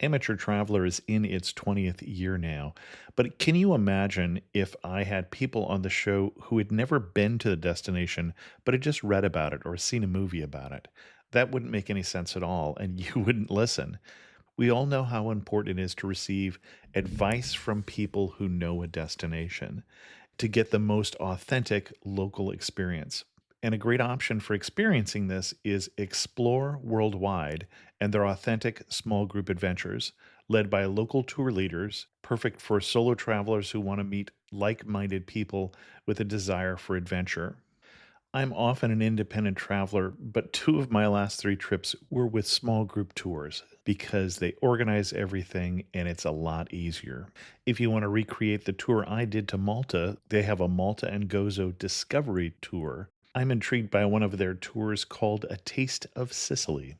Amateur Traveler is in its 20th year now, but can you imagine if I had people on the show who had never been to the destination, but had just read about it or seen a movie about it? That wouldn't make any sense at all, and you wouldn't listen. We all know how important it is to receive advice from people who know a destination to get the most authentic local experience. And a great option for experiencing this is Explore Worldwide and their authentic small group adventures, led by local tour leaders, perfect for solo travelers who want to meet like minded people with a desire for adventure. I'm often an independent traveler, but two of my last three trips were with small group tours because they organize everything and it's a lot easier. If you want to recreate the tour I did to Malta, they have a Malta and Gozo Discovery Tour. I'm intrigued by one of their tours called A Taste of Sicily.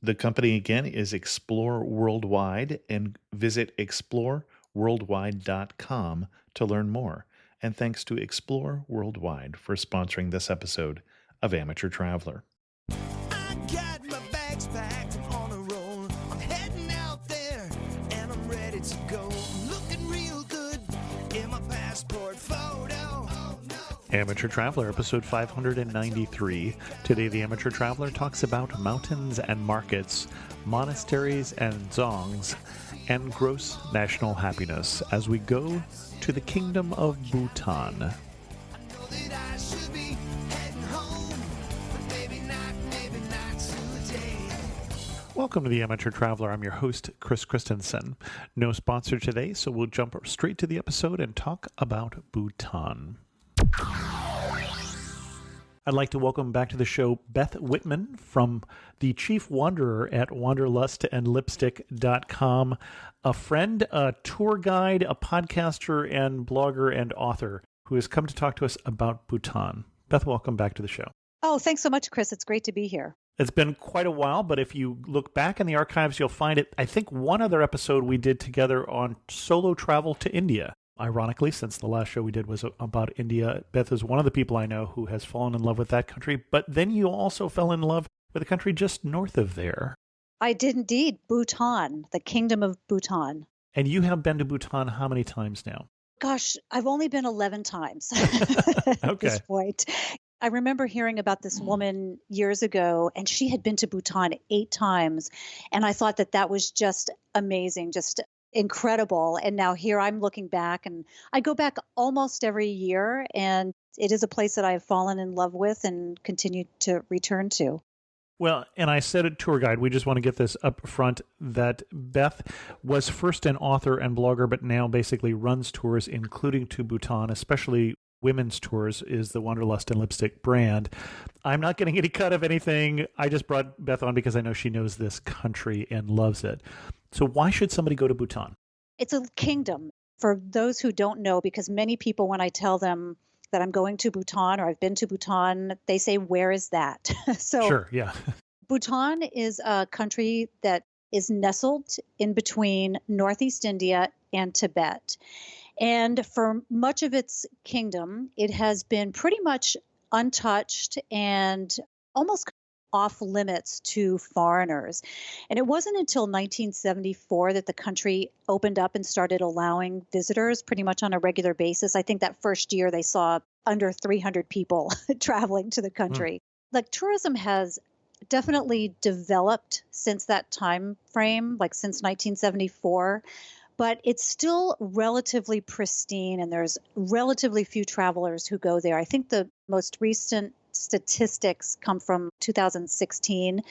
The company again is Explore Worldwide, and visit exploreworldwide.com to learn more. And thanks to Explore Worldwide for sponsoring this episode of Amateur Traveler. I got my bags packed, I'm on a roll. I'm heading out there and I'm ready to go. Looking real good in my passport photo. Amateur Traveler, episode 593. Today, the Amateur Traveler talks about mountains and markets, monasteries and zongs, and gross national happiness as we go to the Kingdom of Bhutan. I know that I should be heading home, but maybe not today. Welcome to the Amateur Traveler. I'm your host, Chris Christensen. No sponsor today, so we'll jump straight to the episode and talk about Bhutan. I'd like to welcome back to the show Beth Whitman, from the Chief Wanderer at wanderlustandlipstick.com, a friend, a tour guide, a podcaster, and blogger and author who has come to talk to us about Bhutan. Beth, welcome back to the show. Oh, thanks so much, Chris. It's great to be here. It's been quite a while, but if you look back in the archives, you'll find it. I think one other episode we did together on solo travel to India. Ironically, since the last show we did was about India, Beth is one of the people I know who has fallen in love with that country. But then you also fell in love with a country just north of there. I did indeed. Bhutan, the Kingdom of Bhutan. And you have been to Bhutan how many times now? Gosh, I've only been 11 times at Okay. this point. I remember hearing about this woman years ago, and she had been to Bhutan 8 times. And I thought that was just amazing, just incredible. And now here I'm looking back, and I go back almost every year, and it is a place that I have fallen in love with and continue to return to. Well, and I said it, tour guide, we just want to get this up front, that Beth was first an author and blogger, but now basically runs tours, including to Bhutan, especially women's tours, is the Wanderlust and Lipstick brand. I'm not getting any cut of anything. I just brought Beth on because I know she knows this country and loves it. So why should somebody go to Bhutan? It's a kingdom. For those who don't know, because many people, when I tell them that I'm going to Bhutan or I've been to Bhutan, they say, where is that? So Sure, yeah. Bhutan is a country that is nestled in between Northeast India and Tibet. And for much of its kingdom, it has been pretty much untouched and almost off limits to foreigners. And it wasn't until 1974 that the country opened up and started allowing visitors pretty much on a regular basis. I think that first year they saw under 300 people traveling to the country. Like, tourism has definitely developed since that time frame, like since 1974. But it's still relatively pristine, and there's relatively few travelers who go there. I think the most recent statistics come from 2016,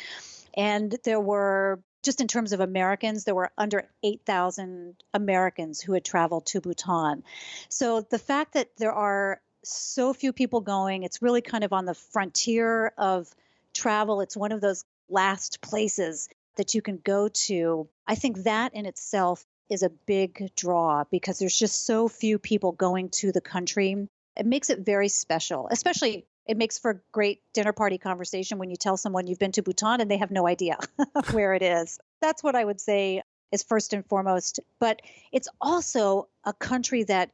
and there were, just in terms of Americans, there were under 8,000 Americans who had traveled to Bhutan. So the fact that there are so few people going, it's really kind of on the frontier of travel. It's one of those last places that you can go to. I think that in itself is a big draw, because there's just so few people going to the country. It makes it very special. Especially, it makes for a great dinner party conversation when you tell someone you've been to Bhutan and they have no idea where it is. That's what I would say is first and foremost. But it's also a country that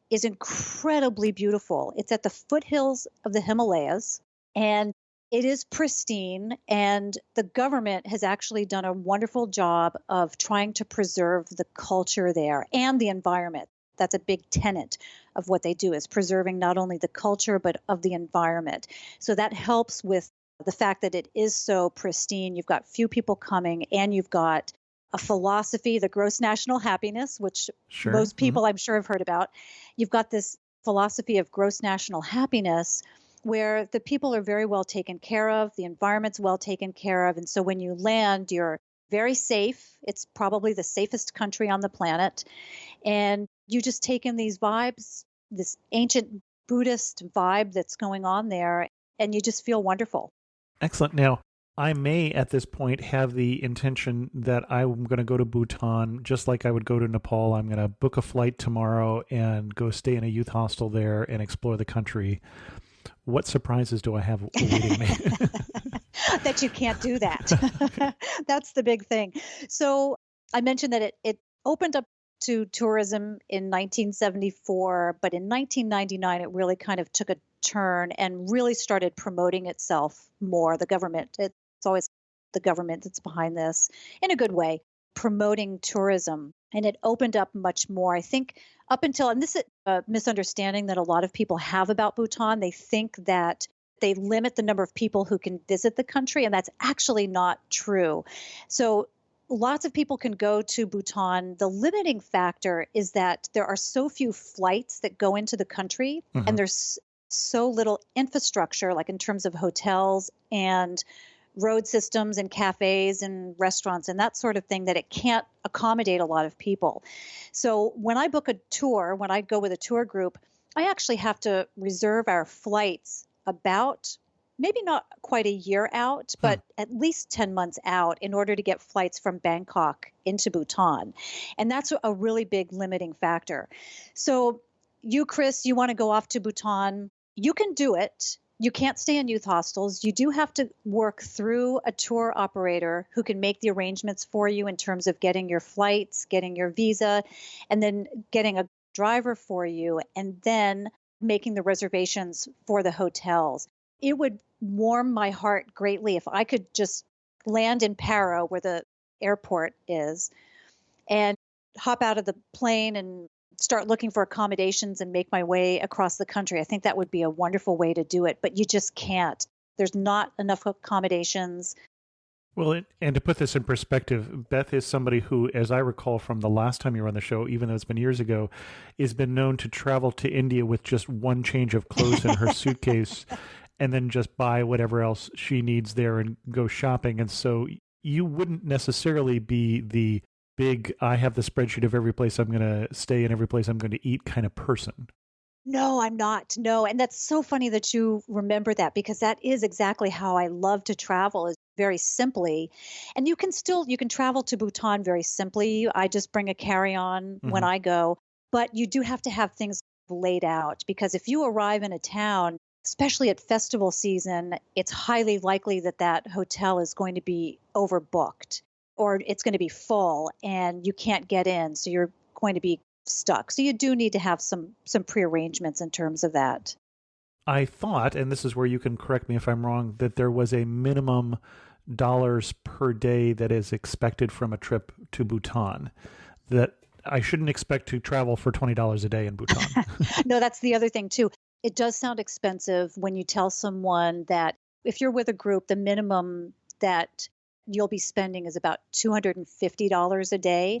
is incredibly beautiful. It's at the foothills of the Himalayas, and It is pristine, and the government has actually done a wonderful job of trying to preserve the culture there and the environment. That's a big tenet of what they do, is preserving not only the culture but of the environment. So that helps with the fact that it is so pristine. You've got few people coming, and you've got a philosophy, the gross national happiness, which Sure. most people I'm sure have heard about. You've got this philosophy of gross national happiness where the people are very well taken care of, the environment's well taken care of. And so when you land, you're very safe. It's probably the safest country on the planet. And you just take in these vibes, this ancient Buddhist vibe that's going on there, and you just feel wonderful. Excellent. Now, I may at this point have the intention that I'm going to go to Bhutan just like I would go to Nepal. I'm going to book a flight tomorrow and go stay in a youth hostel there and explore the country. What surprises do I have awaiting me? That you can't do that. That's the big thing. So I mentioned that it opened up to tourism in 1974, but in 1999, it really kind of took a turn and really started promoting itself more. The government, it's always the government that's behind this in a good way, promoting tourism. And it opened up much more. I think up until, and this is a misunderstanding that a lot of people have about Bhutan, they think that they limit the number of people who can visit the country, and that's actually not true. So lots of people can go to Bhutan. The limiting factor is that there are so few flights that go into the country, and there's so little infrastructure, like in terms of hotels and road systems and cafes and restaurants and that sort of thing, that it can't accommodate a lot of people. So when I book a tour, when I go with a tour group, I actually have to reserve our flights about maybe not quite a year out, but at least 10 months out in order to get flights from Bangkok into Bhutan. And that's a really big limiting factor. So you, Chris, you want to go off to Bhutan, you can do it. You can't stay in youth hostels. You do have to work through a tour operator who can make the arrangements for you in terms of getting your flights, getting your visa, and then getting a driver for you, and then making the reservations for the hotels. It would warm my heart greatly if I could just land in Paro, where the airport is, and hop out of the plane and start looking for accommodations and make my way across the country. I think that would be a wonderful way to do it, but you just can't. There's not enough accommodations. Well, and to put this in perspective, Beth is somebody who, as I recall from the last time you were on the show, even though it's been years ago, has been known to travel to India with just one change of clothes in her suitcase and then just buy whatever else she needs there and go shopping. And so you wouldn't necessarily be the big, I have the spreadsheet of every place I'm going to stay and every place I'm going to eat kind of person. No, I'm not. No. And that's so funny that you remember that, because that is exactly how I love to travel, is very simply. And you can travel to Bhutan very simply. I just bring a carry-on when I go, but you do have to have things laid out, because if you arrive in a town, especially at festival season, it's highly likely that that hotel is going to be overbooked or it's going to be full and you can't get in. So you're going to be stuck. So you do need to have some prearrangements in terms of that. I thought, and this is where you can correct me if I'm wrong, that there was a minimum dollars per day that is expected from a trip to Bhutan, that I shouldn't expect to travel for $20 a day in Bhutan. No, that's the other thing too. It does sound expensive when you tell someone that if you're with a group, the minimum that you'll be spending is about $250 a day.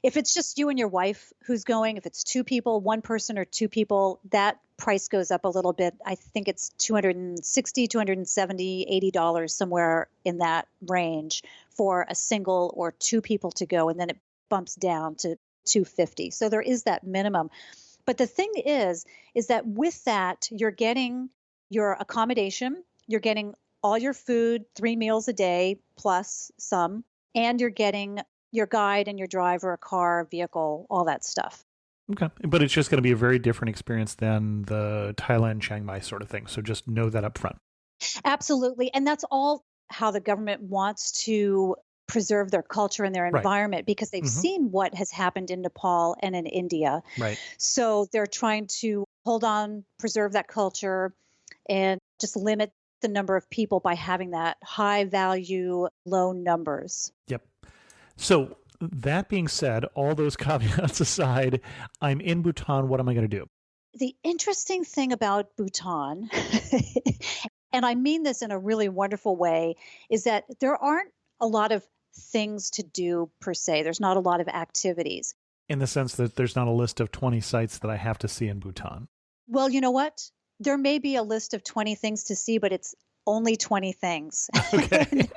If it's just you and your wife who's going, if it's two people, one person or two people, that price goes up a little bit. I think it's $260, $270, $80, somewhere in that range for a single or two people to go. And then it bumps down to $250. So there is that minimum. But the thing is that with that, you're getting your accommodation, you're getting all your food, 3 meals a day plus some, and you're getting your guide and your driver, a car, vehicle, all that stuff. Okay. But it's just going to be a very different experience than the Thailand, Chiang Mai sort of thing. So just know that up front. Absolutely. And that's all how the government wants to preserve their culture and their environment, because they've seen what has happened in Nepal and in India. Right. So they're trying to hold on, preserve that culture, and just limit the number of people by having that high value, low numbers. Yep. So that being said, all those caveats aside, I'm in Bhutan. What am I going to do? The interesting thing about Bhutan, and I mean this in a really wonderful way, is that there aren't a lot of things to do per se. There's not a lot of activities. In the sense that there's not a list of 20 sites that I have to see in Bhutan. Well, you know what? There may be a list of 20 things to see, but it's only 20 things. Okay.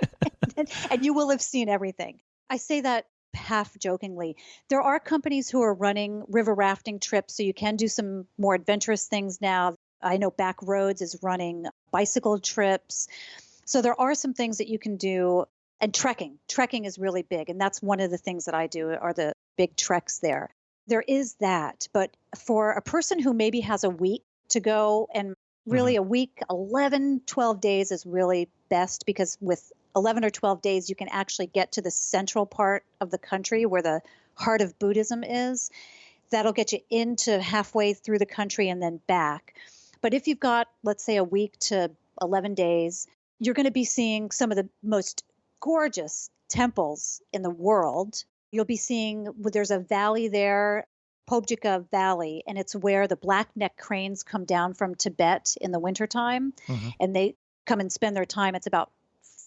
And you will have seen everything. I say that half jokingly. There are companies who are running river rafting trips, so you can do some more adventurous things now. I know Back Roads is running bicycle trips. So there are some things that you can do. And trekking. Trekking is really big. And that's one of the things that I do are the big treks there. There is that. But for a person who maybe has a week to go, and really a week, 11, 12 days is really best, because with 11 or 12 days, you can actually get to the central part of the country where the heart of Buddhism is. That'll get you into halfway through the country and then back. But if you've got, let's say, a week to 11 days, you're going to be seeing some of the most gorgeous temples in the world. You'll be seeing, there's a valley there, Pobjika Valley, and it's where the black-necked cranes come down from Tibet in the wintertime, and they come and spend their time. It's about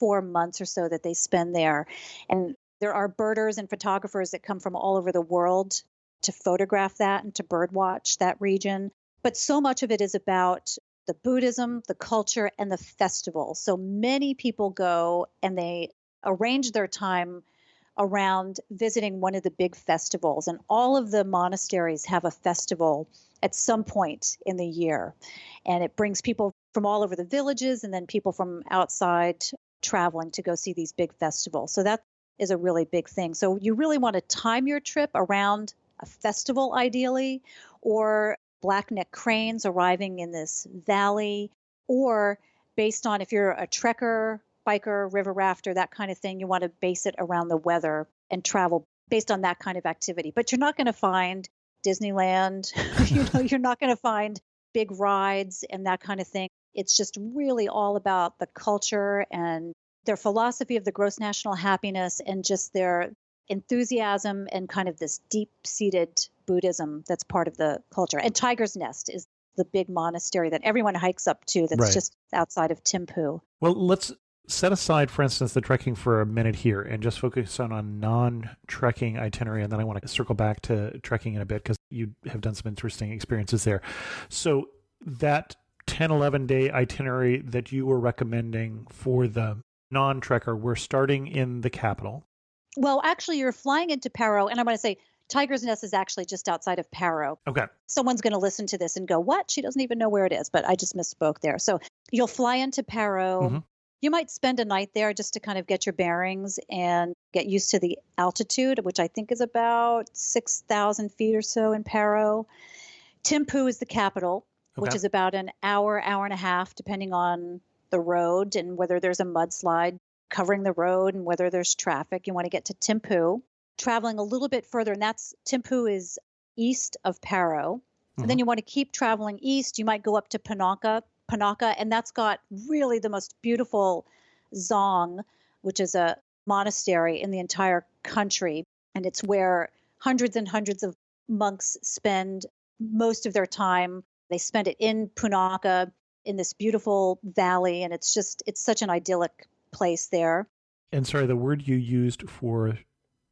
4 months or so that they spend there. And there are birders and photographers that come from all over the world to photograph that and to birdwatch that region. But so much of it is about the Buddhism, the culture, and the festival. So many people go and they arrange their time around visiting one of the big festivals. And all of the monasteries have a festival at some point in the year. And it brings people from all over the villages and then people from outside traveling to go see these big festivals. So that is a really big thing. So you really want to time your trip around a festival, ideally, or black-necked cranes arriving in this valley, or based on if you're a trekker, biker, river rafter, that kind of thing, you want to base it around the weather and travel based on that kind of activity. But you're not going to find Disneyland, you're not going to find big rides and that kind of thing. It's just really all about the culture and their philosophy of the gross national happiness and just their enthusiasm and kind of this deep-seated Buddhism that's part of the culture. And Tiger's Nest is the big monastery that everyone hikes up to that's just outside of Thimphu. Well, let's set aside, for instance, the trekking for a minute here and just focus on a non-trekking itinerary. And then I want to circle back to trekking in a bit because you have done some interesting experiences there. So that 10, 11-day itinerary that you were recommending for the non-trekker, we're starting in the capital. Well, actually, you're flying into Paro, and I want to say Tiger's Nest is actually just outside of Paro. Okay. Someone's going to listen to this and go, what? She doesn't even know where it is, but I just misspoke there. So you'll fly into Paro. You might spend a night there just to kind of get your bearings and get used to the altitude, which I think is about 6,000 feet or so in Paro. Thimphu is the capital, which is about an hour, hour and a half, depending on the road and whether there's a mudslide covering the road and whether there's traffic. You want to get to Thimphu, traveling a little bit further, and Thimphu is east of Paro. And then you want to keep traveling east. You might go up to Punakha, and that's got really the most beautiful Dzong, which is a monastery in the entire country. And it's where hundreds and hundreds of monks spend most of their time. They spend it in Punakha, in this beautiful valley, and it's such an idyllic place there. And sorry, the word you used for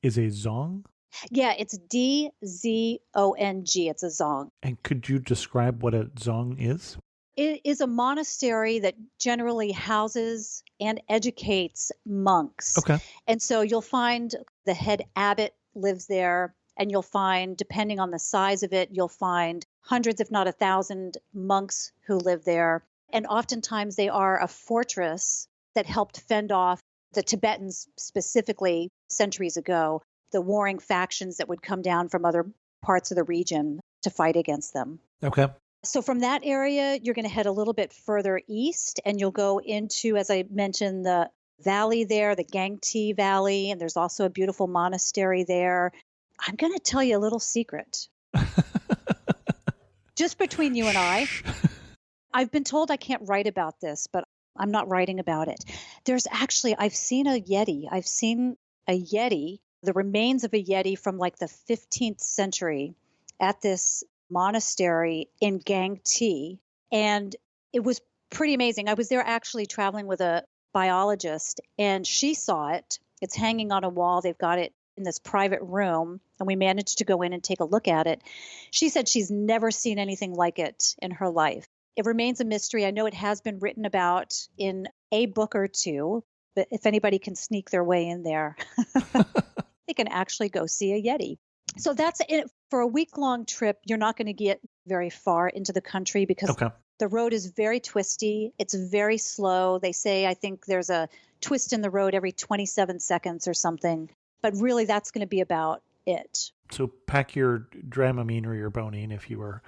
is a Dzong? Yeah, it's Dzong. It's a Dzong. And could you describe what a Dzong is? It is a monastery that generally houses and educates monks. Okay. And so you'll find the head abbot lives there, and you'll find, depending on the size of it, you'll find hundreds, if not 1,000 monks who live there. And oftentimes they are a fortress that helped fend off the Tibetans specifically centuries ago, the warring factions that would come down from other parts of the region to fight against them. Okay. So from that area, you're going to head a little bit further east, and you'll go into, as I mentioned, the valley there, the Gangti Valley, and there's also a beautiful monastery there. I'm going to tell you a little secret. Just between you and I. I've been told I can't write about this, but I'm not writing about it. I've seen a Yeti. I've seen a Yeti, the remains of a Yeti from like the 15th century at this monastery in Gangti. And it was pretty amazing. I was there actually traveling with a biologist, and she saw it. It's hanging on a wall. They've got it in this private room, and we managed to go in and take a look at it. She said she's never seen anything like it in her life. It remains a mystery. I know it has been written about in a book or two, but if anybody can sneak their way in there, they can actually go see a Yeti. So that's it. For a week-long trip, you're not going to get very far into the country because the road is very twisty. It's very slow. They say, I think there's a twist in the road every 27 seconds or something. But really, that's going to be about it. So pack your Dramamine or your Bonine if you were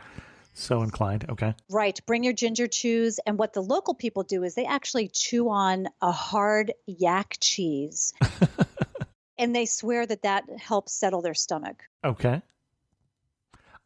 so inclined. Okay. Right. Bring your ginger chews. And what the local people do is they actually chew on a hard yak cheese. And they swear that helps settle their stomach. Okay.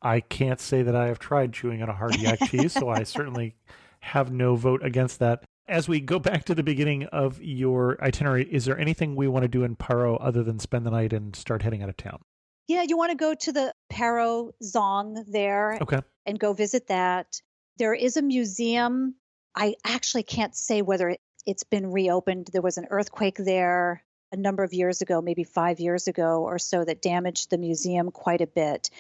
I can't say that I have tried chewing on a hard yak cheese, so I certainly have no vote against that. As we go back to the beginning of your itinerary, is there anything we want to do in Paro other than spend the night and start heading out of town? Yeah, you want to go to the Paro Zong there and go visit that. There is a museum. I actually can't say whether it's been reopened. There was an earthquake there a number of years ago, maybe 5 years ago or so, that damaged the museum quite a bit.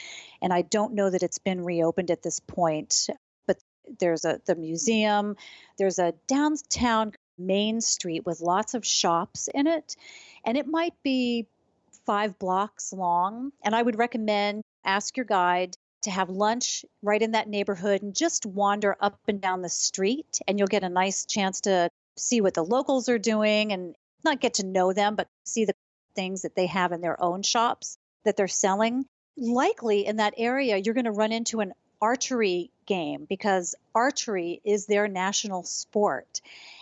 And I don't know that it's been reopened at this point. But there's the museum. There's a downtown main street with lots of shops in it. And it might be 5 blocks long. And I would recommend ask your guide to have lunch right in that neighborhood and just wander up and down the street. And you'll get a nice chance to see what the locals are doing and not get to know them, but see the things that they have in their own shops that they're selling. Likely in that area, you're going to run into an archery game because archery is their national sport.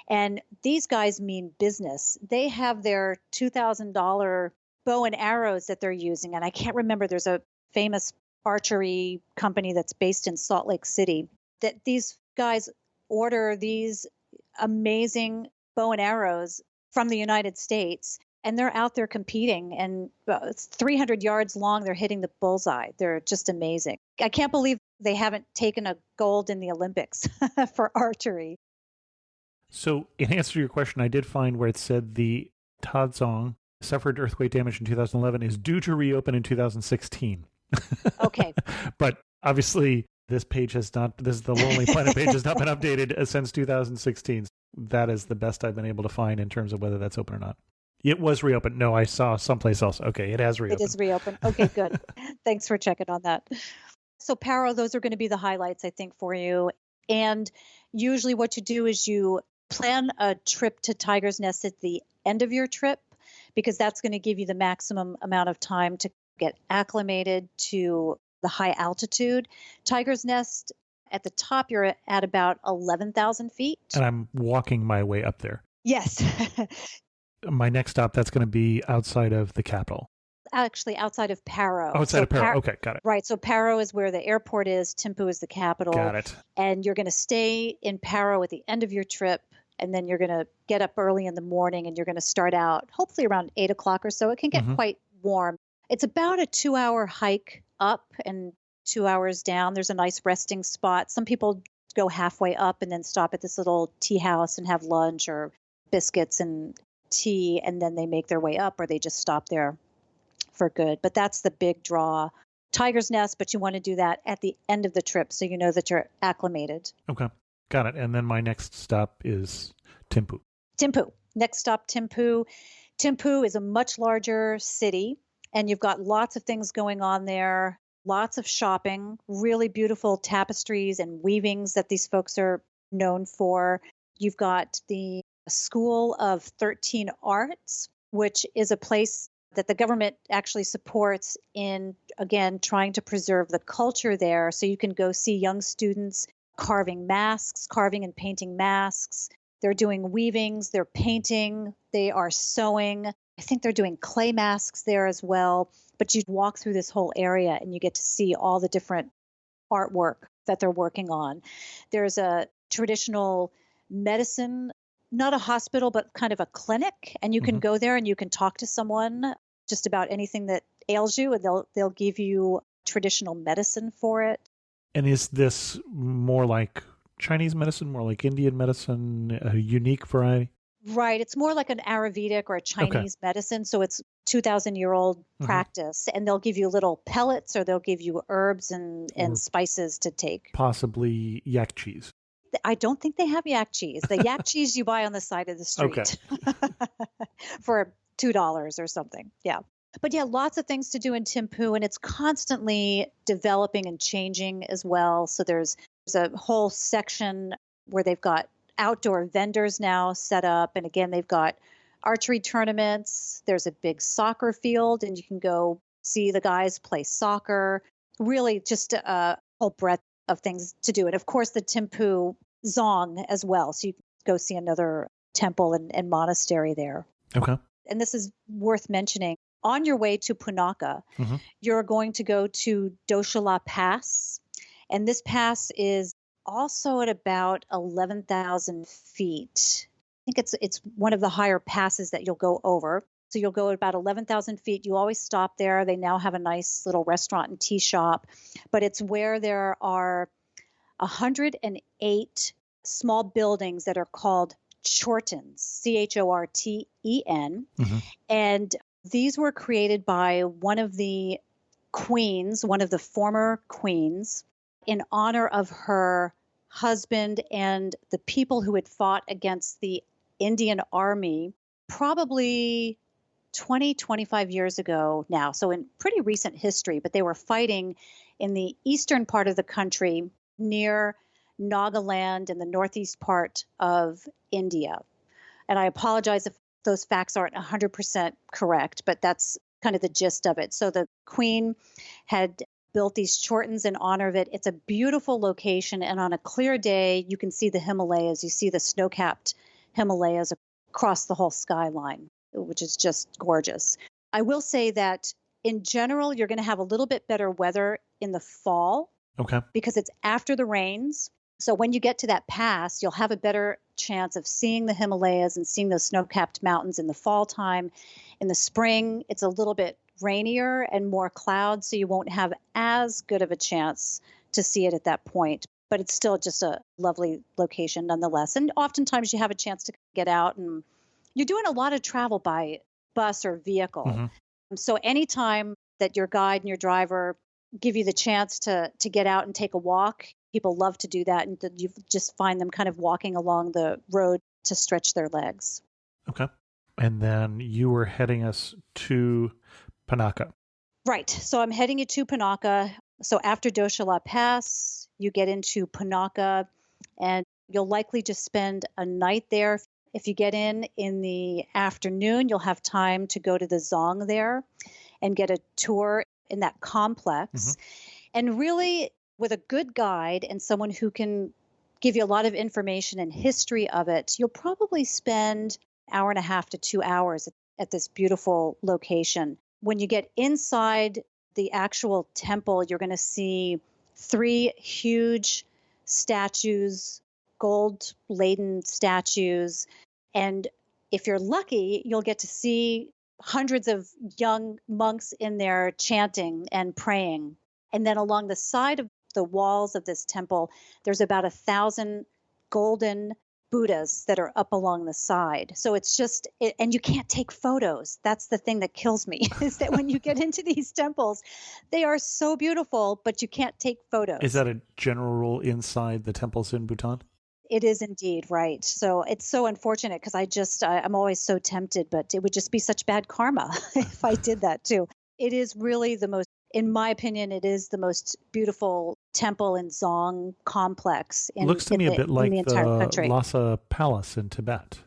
And these guys mean business. They have their $2,000 bow and arrows that they're using. And I can't remember, there's a famous archery company that's based in Salt Lake City that these guys order these amazing bow and arrows from the United States, and they're out there competing, and it's 300 yards long. They're hitting the bullseye. They're just amazing. I can't believe they haven't taken a gold in the Olympics for archery. So in answer to your question, I did find where it said the Tadzong suffered earthquake damage in 2011 is due to reopen in 2016. Okay. But obviously this is the Lonely Planet page has not been updated since 2016. That is the best I've been able to find in terms of whether that's open or not. It was reopened. No, I saw someplace else. Okay, it has reopened. It is reopened. Okay, good. Thanks for checking on that. So Paro, those are going to be the highlights, I think, for you. And usually what you do is you plan a trip to Tiger's Nest at the end of your trip, because that's going to give you the maximum amount of time to get acclimated to the high altitude. Tiger's Nest, at the top, you're at about 11,000 feet. And I'm walking my way up there. Yes. My next stop, that's going to be outside of the capital. Actually, outside of Paro. Outside of Paro. Okay, got it. Right. So Paro is where the airport is. Thimphu is the capital. Got it. And you're going to stay in Paro at the end of your trip. And then you're going to get up early in the morning and you're going to start out hopefully around 8 o'clock or so. It can get quite warm. It's about a 2-hour hike up and 2 hours down. There's a nice resting spot. Some people go halfway up and then stop at this little tea house and have lunch or biscuits and tea, and then they make their way up, or they just stop there for good. But that's the big draw. Tiger's Nest, but you want to do that at the end of the trip so you know that you're acclimated. Okay, got it. And then my next stop is Thimphu. Thimphu. Next stop, Thimphu. Thimphu is a much larger city, and you've got lots of things going on there. Lots of shopping, really beautiful tapestries and weavings that these folks are known for. You've got the School of 13 Arts, which is a place that the government actually supports in, again, trying to preserve the culture there. So you can go see young students carving and painting masks. They're doing weavings, they're painting, they are sewing. I think they're doing clay masks there as well. But you walk through this whole area and you get to see all the different artwork that they're working on. There's a traditional medicine not a hospital, but kind of a clinic. And you can Mhm. go there and you can talk to someone just about anything that ails you, and they'll give you traditional medicine for it. And is this more like Chinese medicine, more like Indian medicine, a unique variety? Right. It's more like an Ayurvedic or a Okay. Chinese medicine. So it's 2,000-year-old Mhm. practice. And they'll give you little pellets or they'll give you herbs and Or spices to take. possibly yak cheese. I don't think they have yak cheese. The yak cheese you buy on the side of the Okay. street for $2 or something. Yeah. But yeah, lots of things to do in Thimphu, and it's constantly developing and changing as well. So there's a whole section where they've got outdoor vendors now set up. And again, they've got archery tournaments. There's a big soccer field, and you can go see the guys play soccer. Really, just a whole breadth of things to do. And of course, the Thimphu Zong as well. So you can go see another temple and monastery there. Okay. And this is worth mentioning. On your way to Punakha, Mhm. you're going to go to Doshala Pass. And this pass is also at about 11,000 feet. I think it's one of the higher passes that you'll go over. So you'll go at about 11,000 feet. You always stop there. They now have a nice little restaurant and tea shop, but it's where there are 108 small buildings that are called chortens, Chorten. Mhm. And these were created by one of the queens, one of the former queens, in honor of her husband and the people who had fought against the Indian army probably 20, 25 years ago now. So in pretty recent history, but they were fighting in the eastern part of the country near Nagaland and the northeast part of India. And I apologize if those facts aren't 100% correct, but that's kind of the gist of it. So the queen had built these chortens in honor of it. It's a beautiful location. And on a clear day, you can see the Himalayas. You see the snow capped Himalayas across the whole skyline, which is just gorgeous. I will say that in general, you're going to have a little bit better weather in the fall Okay. because it's after the rains. So when you get to that pass, you'll have a better chance of seeing the Himalayas and seeing those snow-capped mountains in the fall time. In the spring, it's a little bit rainier and more clouds, so you won't have as good of a chance to see it at that point. But it's still just a lovely location nonetheless. And oftentimes you have a chance to get out, and you're doing a lot of travel by bus or vehicle. Mhm. So anytime that your guide and your driver give you the chance to get out and take a walk, people love to do that, and you just find them kind of walking along the road to stretch their legs. Okay. And then you were heading us to Punakha. Right. So I'm heading you to Punakha. So after Doshala Pass, you get into Punakha, and you'll likely just spend a night there. If you get in the afternoon, you'll have time to go to the Zong there and get a tour in that complex. Mhm. And really, with a good guide and someone who can give you a lot of information and history of it, you'll probably spend an hour and a half to 2 hours at this beautiful location. When you get inside the actual temple, you're going to see three huge statues, gold laden statues. And if you're lucky, you'll get to see hundreds of young monks in there chanting and praying. And then along the side of the walls of this temple, there's about 1,000 golden Buddhas that are up along the side. So it's just, and you can't take photos. That's the thing that kills me is that when you get into these temples, they are so beautiful, but you can't take photos. Is that a general rule inside the temples in Bhutan? It is indeed, right. So it's so unfortunate because I'm always so tempted, but it would just be such bad karma if I did that too. It is really in my opinion, it is the most beautiful temple and Zong complex Looks to me a bit in like the entire the country. Lhasa Palace in Tibet.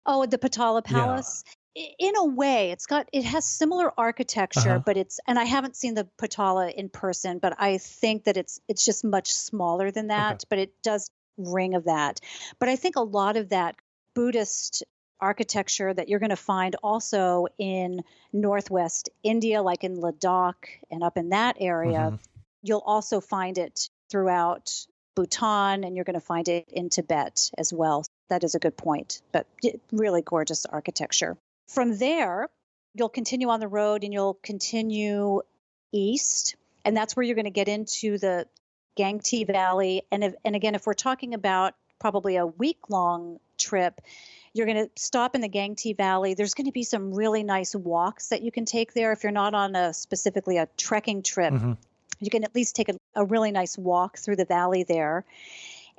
Oh, the Patala Yeah. Palace. In a way, it has similar architecture, Uh-huh. but and I haven't seen the Patala in person, but I think that it's just much smaller than that, Okay. but it does ring of that. But I think a lot of that Buddhist architecture that you're going to find also in Northwest India, like in Ladakh and up in that area, Mhm. you'll also find it throughout Bhutan, and you're going to find it in Tibet as well. That is a good point, but really gorgeous architecture. From there, you'll continue on the road and you'll continue east. And that's where you're going to get into the Gangti Valley. And again, if we're talking about probably a week-long trip, you're going to stop in the Gangti Valley. There's going to be some really nice walks that you can take there. If you're not on specifically a trekking trip, you can at least take a really nice walk through the valley there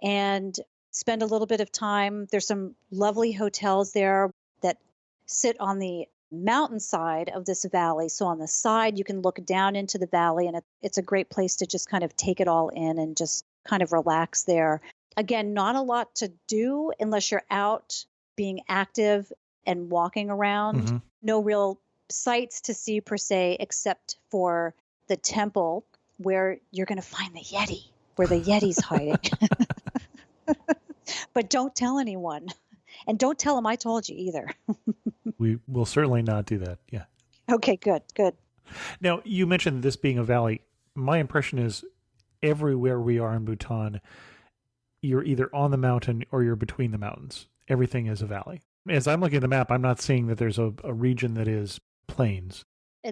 and spend a little bit of time. There's some lovely hotels there that sit on the mountainside of this valley. So on the side, you can look down into the valley, and it's a great place to just kind of take it all in and just kind of relax there. Again, not a lot to do unless you're out being active and walking around. No real sights to see per se, except for the temple where you're going to find the Yeti, where the Yeti's hiding. But don't tell anyone. And don't tell them I told you either. We will certainly not do that. Yeah. Okay, good. Now, you mentioned this being a valley. My impression is everywhere we are in Bhutan, you're either on the mountain or you're between the mountains. Everything is a valley. As I'm looking at the map, I'm not seeing that there's a region that is plains.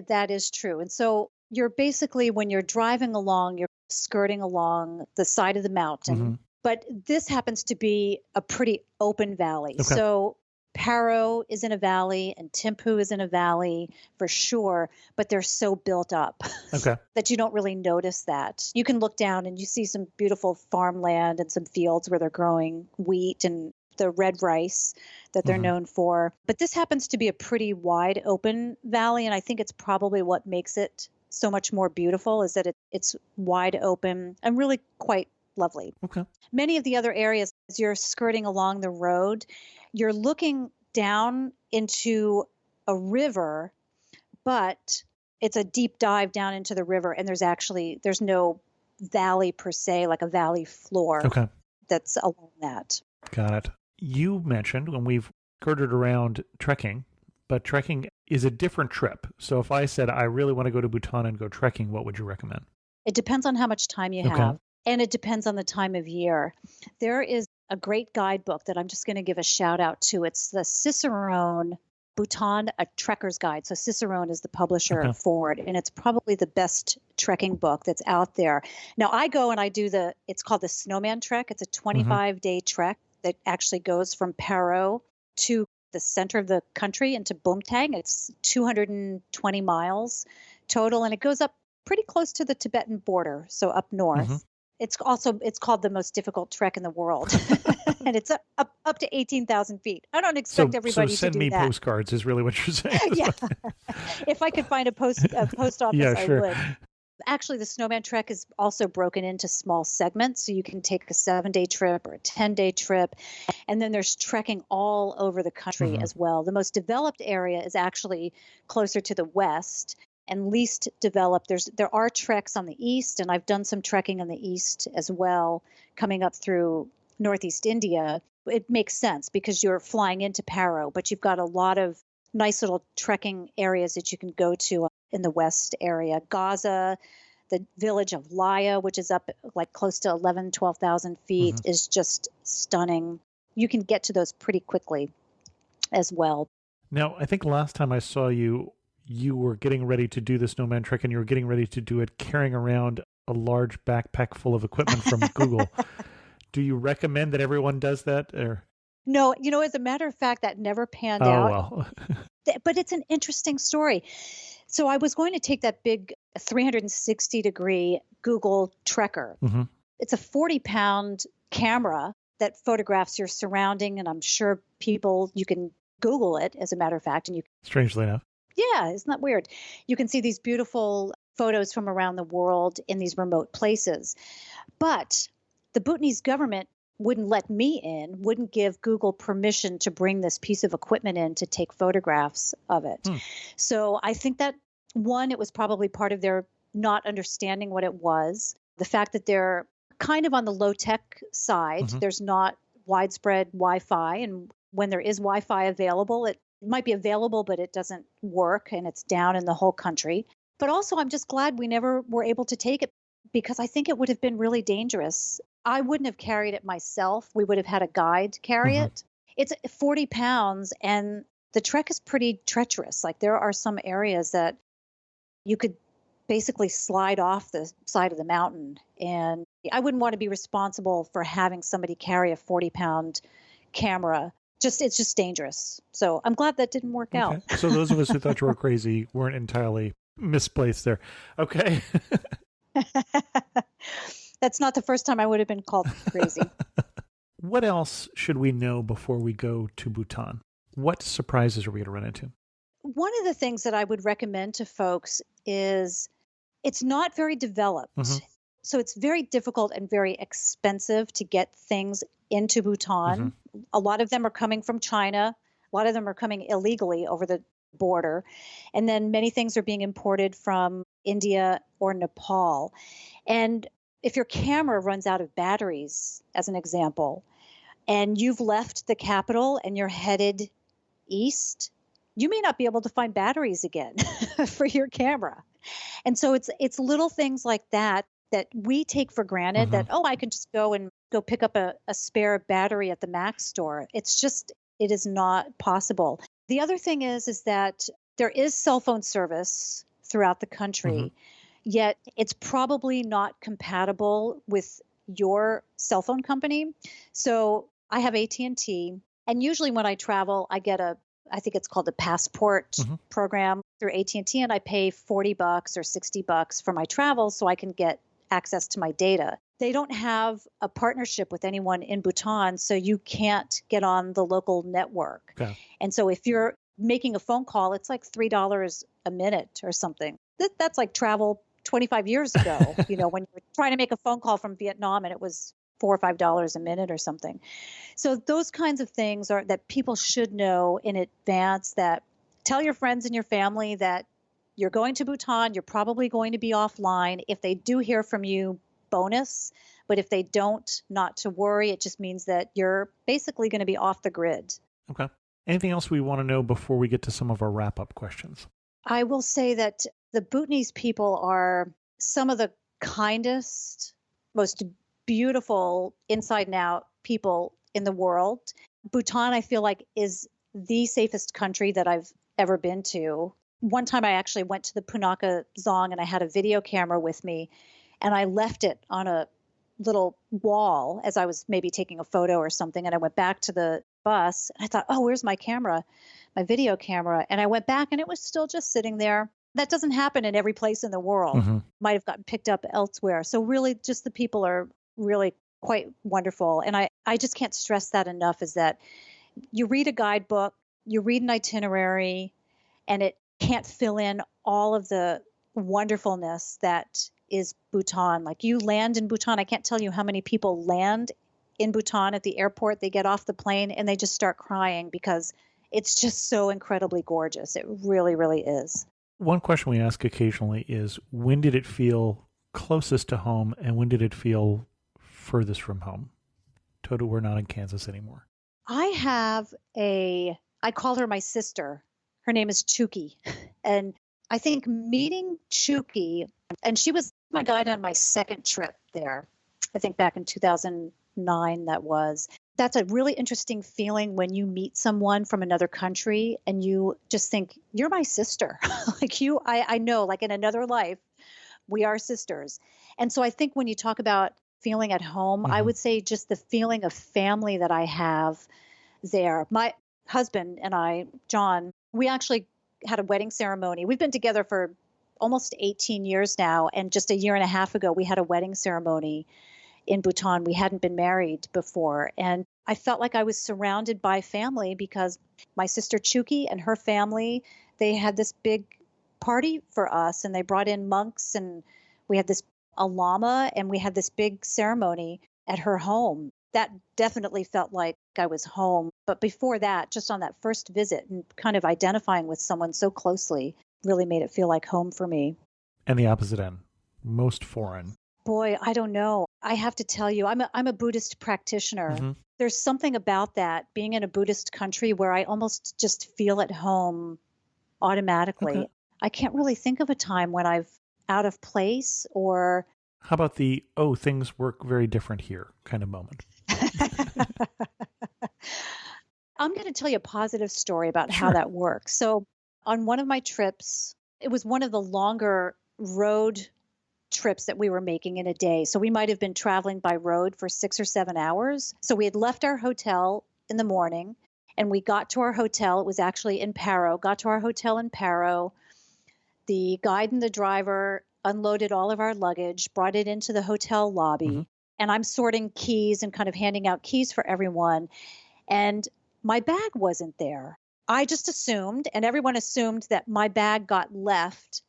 That is true. And so you're basically, when you're driving along, you're skirting along the side of the mountain. But this happens to be a pretty open valley. Okay. So Paro is in a valley and Thimphu is in a valley for sure, but they're so built up that you don't really notice that. You can look down and you see some beautiful farmland and some fields where they're growing wheat and the red rice that they're known for. But this happens to be a pretty wide open valley, and I think it's probably what makes it so much more beautiful is that it's wide open and really quite lovely. Okay. Many of the other areas, as you're skirting along the road, you're looking down into a river, but it's a deep dive down into the river, and there's no valley per se, like a valley floor that's along that. Got it. You mentioned when we've skirted around trekking, but trekking is a different trip. So if I said I really want to go to Bhutan and go trekking, what would you recommend? It depends on how much time you have. And it depends on the time of year. There is a great guidebook that I'm just going to give a shout out to. It's the Cicerone Bhutan, a Trekker's Guide. So Cicerone is the publisher for it. And it's probably the best trekking book that's out there. Now I go and I do it's called the Snowman Trek. It's a 25-day trek that actually goes from Paro to the center of the country into Bumtang. It's 220 miles total. And it goes up pretty close to the Tibetan border. So up north. It's called the most difficult trek in the world, and it's up to 18,000 feet. I don't expect everybody to do that. So send me postcards is really what you're saying. Yeah, if I could find a post office, I would. Actually, the Snowman Trek is also broken into small segments, so you can take a 7-day trip or a 10-day trip, and then there's trekking all over the country as well. The most developed area is actually closer to the west. And least developed. There are treks on the east, and I've done some trekking on the east as well, coming up through northeast India. It makes sense because you're flying into Paro, but you've got a lot of nice little trekking areas that you can go to in the west area. Gaza, the village of Laya, which is up like close to 12,000 feet, is just stunning. You can get to those pretty quickly as well. Now, I think last time I saw you were getting ready to do the Snowman Trek, and you were getting ready to do it carrying around a large backpack full of equipment from Google. Do you recommend that everyone does that? Or No, as a matter of fact, that never panned out. Well. But it's an interesting story. So I was going to take that big 360-degree Google Trekker. It's a 40-pound camera that photographs your surrounding, and I'm sure you can Google it, as a matter of fact. And strangely enough. Yeah, isn't that weird? You can see these beautiful photos from around the world in these remote places. But the Bhutanese government wouldn't let me in, wouldn't give Google permission to bring this piece of equipment in to take photographs of it. So I think that, one, it was probably part of their not understanding what it was. The fact that they're kind of on the low-tech side. There's not widespread Wi-Fi. And when there is Wi-Fi available, it might be available, but it doesn't work, and it's down in the whole country. But also, I'm just glad we never were able to take it, because I think it would have been really dangerous. I wouldn't have carried it myself. We would have had a guide carry it. It's 40 pounds, and the trek is pretty treacherous. Like there are some areas that you could basically slide off the side of the mountain. And I wouldn't want to be responsible for having somebody carry a 40-pound camera. It's just dangerous. So I'm glad that didn't work out. Okay. So those of us who thought you were crazy weren't entirely misplaced there. Okay. That's not the first time I would have been called crazy. What else should we know before we go to Bhutan? What surprises are we going to run into? One of the things that I would recommend to folks is it's not very developed. Mhm. So it's very difficult and very expensive to get things into Bhutan. A lot of them are coming from China. A lot of them are coming illegally over the border. And then many things are being imported from India or Nepal. And if your camera runs out of batteries, as an example, and you've left the capital and you're headed east, you may not be able to find batteries again for your camera. And so it's little things like that we take for granted that, I can just go pick up a spare battery at the Mac store. It is not possible. The other thing is that there is cell phone service throughout the country, yet it's probably not compatible with your cell phone company. So I have AT&T, and usually when I travel, I get I think it's called a passport program through AT&T, and I pay $40 or $60 for my travel so I can get access to my data. They don't have a partnership with anyone in Bhutan, so you can't get on the local network. Okay. And so if you're making a phone call, it's like $3 a minute or something. That's like travel 25 years ago, when you were trying to make a phone call from Vietnam and it was $4 or $5 a minute or something. So those kinds of things are that people should know in advance. That tell your friends and your family that you're going to Bhutan, you're probably going to be offline. If they do hear from you, bonus. But if they don't, not to worry. It just means that you're basically going to be off the grid. Okay. Anything else we want to know before we get to some of our wrap-up questions? I will say that the Bhutanese people are some of the kindest, most beautiful inside and out people in the world. Bhutan, I feel like, is the safest country that I've ever been to. One time I actually went to the Punakha Dzong and I had a video camera with me, and I left it on a little wall as I was maybe taking a photo or something. And I went back to the bus and I thought, where's my camera, my video camera? And I went back and it was still just sitting there. That doesn't happen in every place in the world. Might have gotten picked up elsewhere. So really just the people are really quite wonderful. And I just can't stress that enough, is that you read a guidebook, you read an itinerary, and it can't fill in all of the wonderfulness that is Bhutan. Like you land in Bhutan, I can't tell you how many people land in Bhutan at the airport. They get off the plane and they just start crying because it's just so incredibly gorgeous. It really, really is. One question we ask occasionally is, when did it feel closest to home and when did it feel furthest from home? Toto, we're not in Kansas anymore. I call her my sister. Her name is Chuki. And I think meeting Chuki, and she was my guide on my second trip there, I think back in 2009 that's a really interesting feeling when you meet someone from another country and you just think, you're my sister. I know, like in another life, we are sisters. And so I think when you talk about feeling at home, I would say just the feeling of family that I have there. My husband and I, John, we actually had a wedding ceremony. We've been together for almost 18 years now. And just a year and a half ago, we had a wedding ceremony in Bhutan. We hadn't been married before. And I felt like I was surrounded by family because my sister Chuki and her family, they had this big party for us and they brought in monks and we had a lama and we had this big ceremony at her home. That definitely felt like I was home. But before that, just on that first visit and kind of identifying with someone so closely really made it feel like home for me. And the opposite end, most foreign. Boy, I don't know. I have to tell you, I'm a Buddhist practitioner. There's something about that, being in a Buddhist country, where I almost just feel at home automatically. Okay. I can't really think of a time when I've out of place or... How about the, things work very different here kind of moment? I'm going to tell you a positive story about how Sure. that works. So, on one of my trips, it was one of the longer road trips that we were making in a day. So, we might have been traveling by road for 6 or 7 hours. So, we had left our hotel in the morning and we got to our hotel. It was actually in Paro, got to our hotel in Paro. The guide and the driver unloaded all of our luggage, brought it into the hotel Hmm. lobby. And I'm sorting keys and kind of handing out keys for everyone. And my bag wasn't there. I just assumed, and everyone assumed, that my bag got left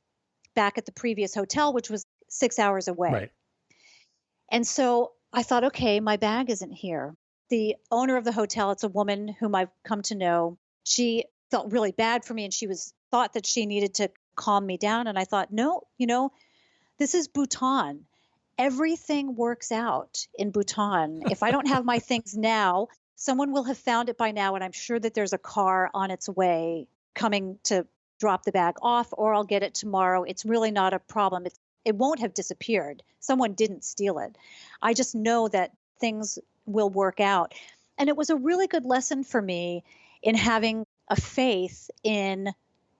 back at the previous hotel, which was 6 hours away. Right. And so I thought, okay, my bag isn't here. The owner of the hotel, it's a woman whom I've come to know. She felt really bad for me and thought that she needed to calm me down. And I thought, no, this is Bhutan. Everything works out in Bhutan. If I don't have my things now, someone will have found it by now. And I'm sure that there's a car on its way coming to drop the bag off, or I'll get it tomorrow. It's really not a problem. It won't have disappeared. Someone didn't steal it. I just know that things will work out. And it was a really good lesson for me in having a faith in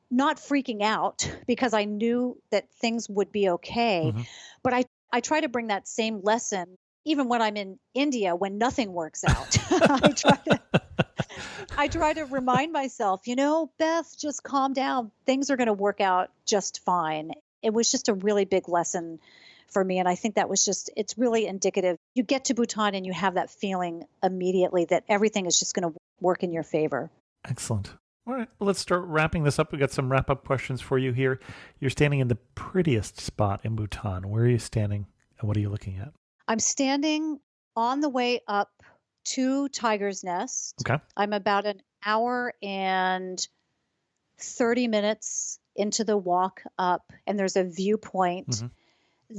not freaking out because I knew that things would be okay. Hmm. But I try to bring that same lesson even when I'm in India when nothing works out. I try to remind myself, Beth, just calm down. Things are going to work out just fine. It was just a really big lesson for me. And I think it's really indicative. You get to Bhutan and you have that feeling immediately that everything is just going to work in your favor. Excellent. All right, well, let's start wrapping this up. We got some wrap-up questions for you here. You're standing in the prettiest spot in Bhutan. Where are you standing, and what are you looking at? I'm standing on the way up to Tiger's Nest. Okay. I'm about an hour and 30 minutes into the walk up, and there's a viewpoint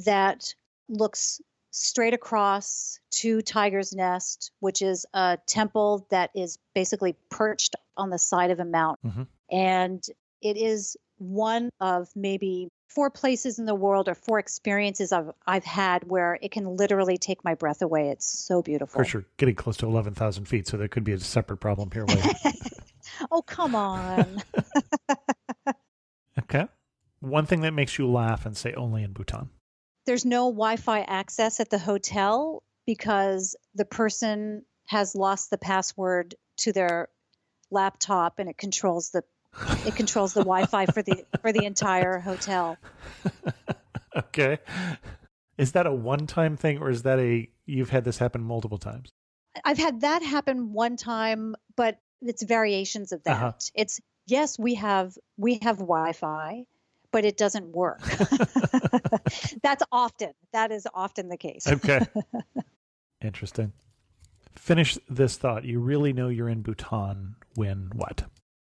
that looks straight across to Tiger's Nest, which is a temple that is basically perched on the side of a mountain. And it is one of maybe 4 places in the world or 4 experiences I've had where it can literally take my breath away. It's so beautiful. For sure. Getting close to 11,000 feet, so there could be a separate problem here. Oh, come on. Okay. One thing that makes you laugh and say only in Bhutan. There's no Wi-Fi access at the hotel because the person has lost the password to their laptop and it controls the Wi-Fi for the entire hotel. Okay. Is that a one-time thing, or is that you've had this happen multiple times? I've had that happen one time, but it's variations of that. It's yes, we have Wi-Fi, but it doesn't work. That is often the case. Okay. Interesting. Finish this thought. You really know you're in Bhutan when what?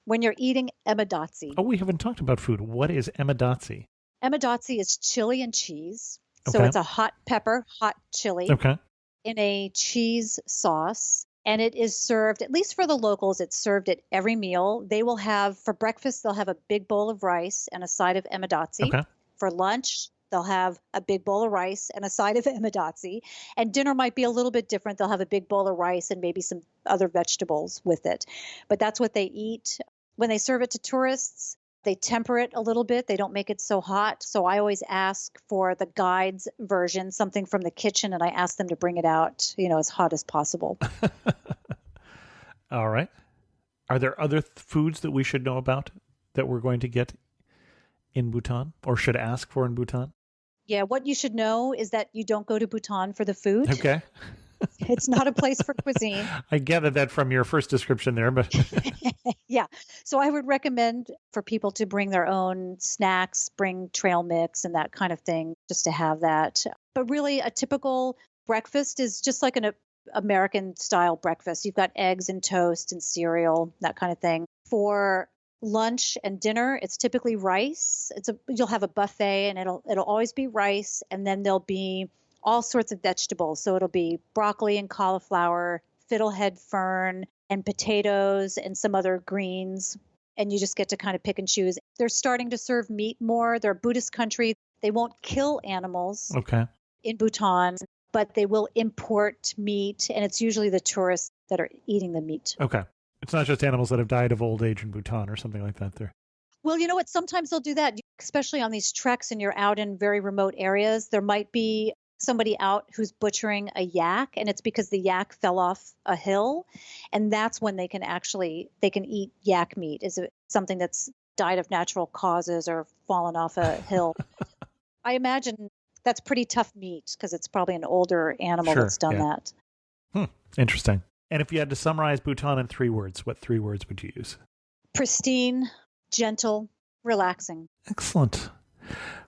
When you're eating emidatsi. Oh, we haven't talked about food. What is emidatsi? Emidatsi is chili and cheese. So Okay. it's a hot pepper, hot chili Okay. in a cheese sauce. And it is served, at least for the locals, it's served at every meal. They will have, for breakfast, they'll have a big bowl of rice and a side of emidatsi. Okay. For lunch, they'll have a big bowl of rice and a side of emidatsi. And dinner might be a little bit different. They'll have a big bowl of rice and maybe some other vegetables with it. But that's what they eat. When they serve it to tourists, they temper it a little bit. They don't make it so hot. So I always ask for the guide's version, something from the kitchen, and I ask them to bring it out, as hot as possible. All right. Are there other foods that we should know about that we're going to get in Bhutan or should ask for in Bhutan? Yeah, what you should know is that you don't go to Bhutan for the food. Okay. It's not a place for cuisine. I gathered that from your first description there, but Yeah. So I would recommend for people to bring their own snacks, bring trail mix and that kind of thing, just to have that. But really, a typical breakfast is just like an American style breakfast. You've got eggs and toast and cereal, that kind of thing. For lunch and dinner, it's typically rice. You'll have a buffet and it'll always be rice, and then there'll be all sorts of vegetables. So it'll be broccoli and cauliflower, fiddlehead fern, and potatoes and some other greens. And you just get to kind of pick and choose. They're starting to serve meat more. They're a Buddhist country. They won't kill animals okay. in Bhutan, but they will import meat. And it's usually the tourists that are eating the meat. Okay. It's not just animals that have died of old age in Bhutan or something like that there. Well, you know what? Sometimes they'll do that, especially on these treks and you're out in very remote areas. There might be somebody out who's butchering a yak, and it's because the yak fell off a hill. And that's when they can eat yak meat. Is it something that's died of natural causes or fallen off a hill? I imagine that's pretty tough meat because it's probably an older animal Sure, that's done yeah. that. Interesting. And if you had to summarize Bhutan in 3 words, what 3 words would you use? Pristine, gentle, relaxing. Excellent.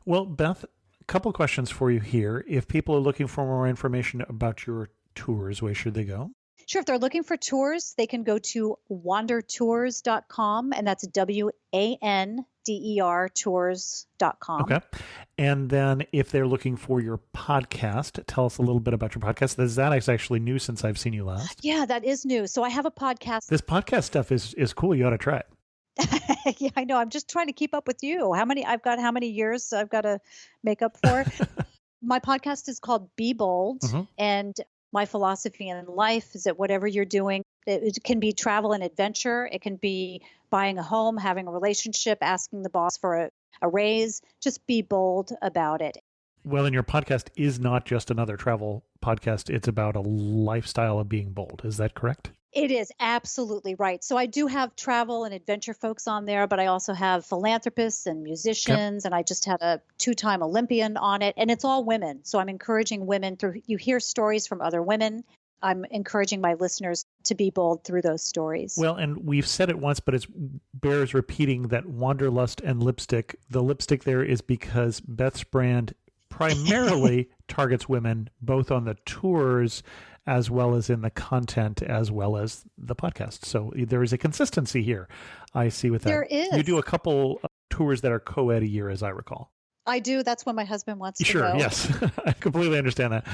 Well, Beth, a couple questions for you here. If people are looking for more information about your tours, where should they go? Sure. If they're looking for tours, they can go to wandertours.com, and that's WANDER tours.com. Okay. And then if they're looking for your podcast, tell us a little bit about your podcast. That is actually new since I've seen you last. Yeah, that is new. So I have a podcast. This podcast stuff is cool. You ought to try it. Yeah, I know. I'm just trying to keep up with you. How many years I've got to make up for? My podcast is called Be Bold. Mm-hmm. And my philosophy in life is that whatever you're doing, it can be travel and adventure. It can be buying a home, having a relationship, asking the boss for a raise. Just be bold about it. Well, and your podcast is not just another travel podcast. It's about a lifestyle of being bold. Is that correct? It is absolutely right. So I do have travel and adventure folks on there, but I also have philanthropists and musicians, and I just had a 2-time Olympian on it, and it's all women. So I'm encouraging women you hear stories from other women. I'm encouraging my listeners to be bold through those stories. Well, and we've said it once, but it bears repeating that Wanderlust and lipstick. The lipstick there is because Beth's brand primarily targets women, both on the tours as well as in the content, as well as the podcast. So there is a consistency here, I see with that. There is. You do a couple of tours that are co-ed a year, as I recall. I do. That's when my husband wants to Sure, go. yes. I completely understand that.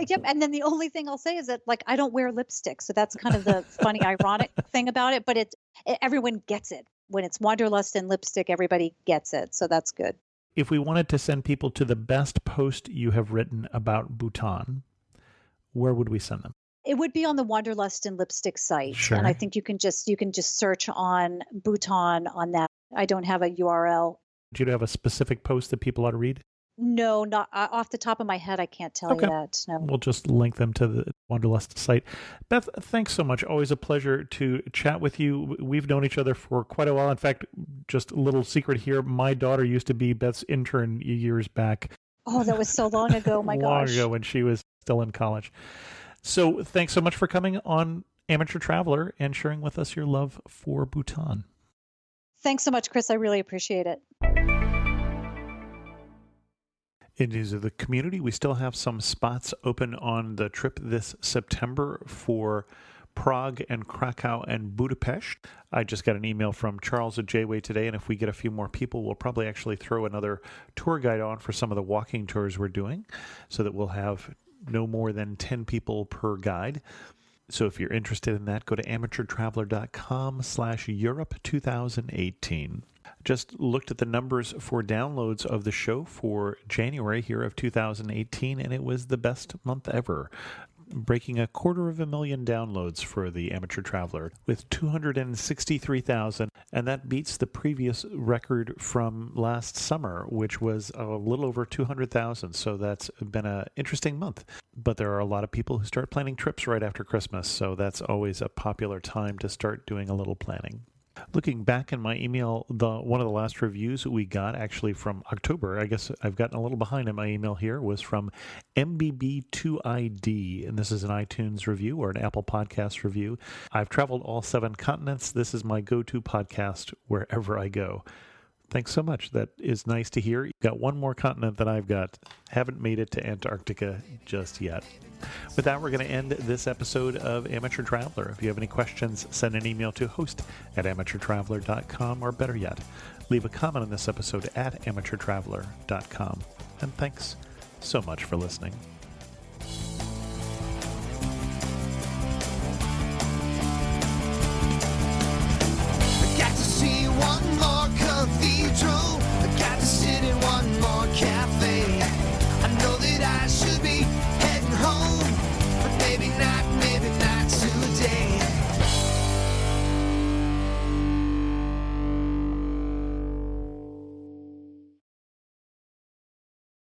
Yep. And then the only thing I'll say is that, I don't wear lipstick. So that's kind of the funny, ironic thing about it. But everyone gets it. When it's Wanderlust and lipstick, everybody gets it. So that's good. If we wanted to send people to the best post you have written about Bhutan, where would we send them? It would be on the Wanderlust and Lipstick site. Sure. And I think you can just search on Bhutan on that. I don't have a URL. Do you have a specific post that people ought to read? No, not off the top of my head. I can't tell you that. No. We'll just link them to the Wanderlust site. Beth, thanks so much. Always a pleasure to chat with you. We've known each other for quite a while. In fact, just a little secret here. My daughter used to be Beth's intern years back. Oh, that was so long ago. My gosh. Long ago when she was still in college. So thanks so much for coming on Amateur Traveler and sharing with us your love for Bhutan. Thanks so much, Chris. I really appreciate it. In news of the community, we still have some spots open on the trip this September for Prague and Krakow and Budapest. I just got an email from Charles at J-Way today, and if we get a few more people, we'll probably actually throw another tour guide on for some of the walking tours we're doing so that we'll have no more than 10 people per guide. So if you're interested in that, go to amateurtraveler.com/Europe 2018. Just looked at the numbers for downloads of the show for January here of 2018, and it was the best month ever, breaking 250,000 downloads for the Amateur Traveler with 263,000, and that beats the previous record from last summer, which was a little over 200,000. So that's been an interesting month. But there are a lot of people who start planning trips right after Christmas, so that's always a popular time to start doing a little planning. Looking back in my email, one of the last reviews we got actually from October, I guess I've gotten a little behind in my email here, was from MBB2ID, and this is an iTunes review or an Apple Podcast review. I've traveled all 7 continents. This is my go-to podcast wherever I go. Thanks so much. That is nice to hear. You've got one more continent than I've got. Haven't made it to Antarctica just yet. With that, we're going to end this episode of Amateur Traveler. If you have any questions, send an email to host@amateurtraveler.com, or better yet, leave a comment on this episode at amateurtraveler.com. And thanks so much for listening.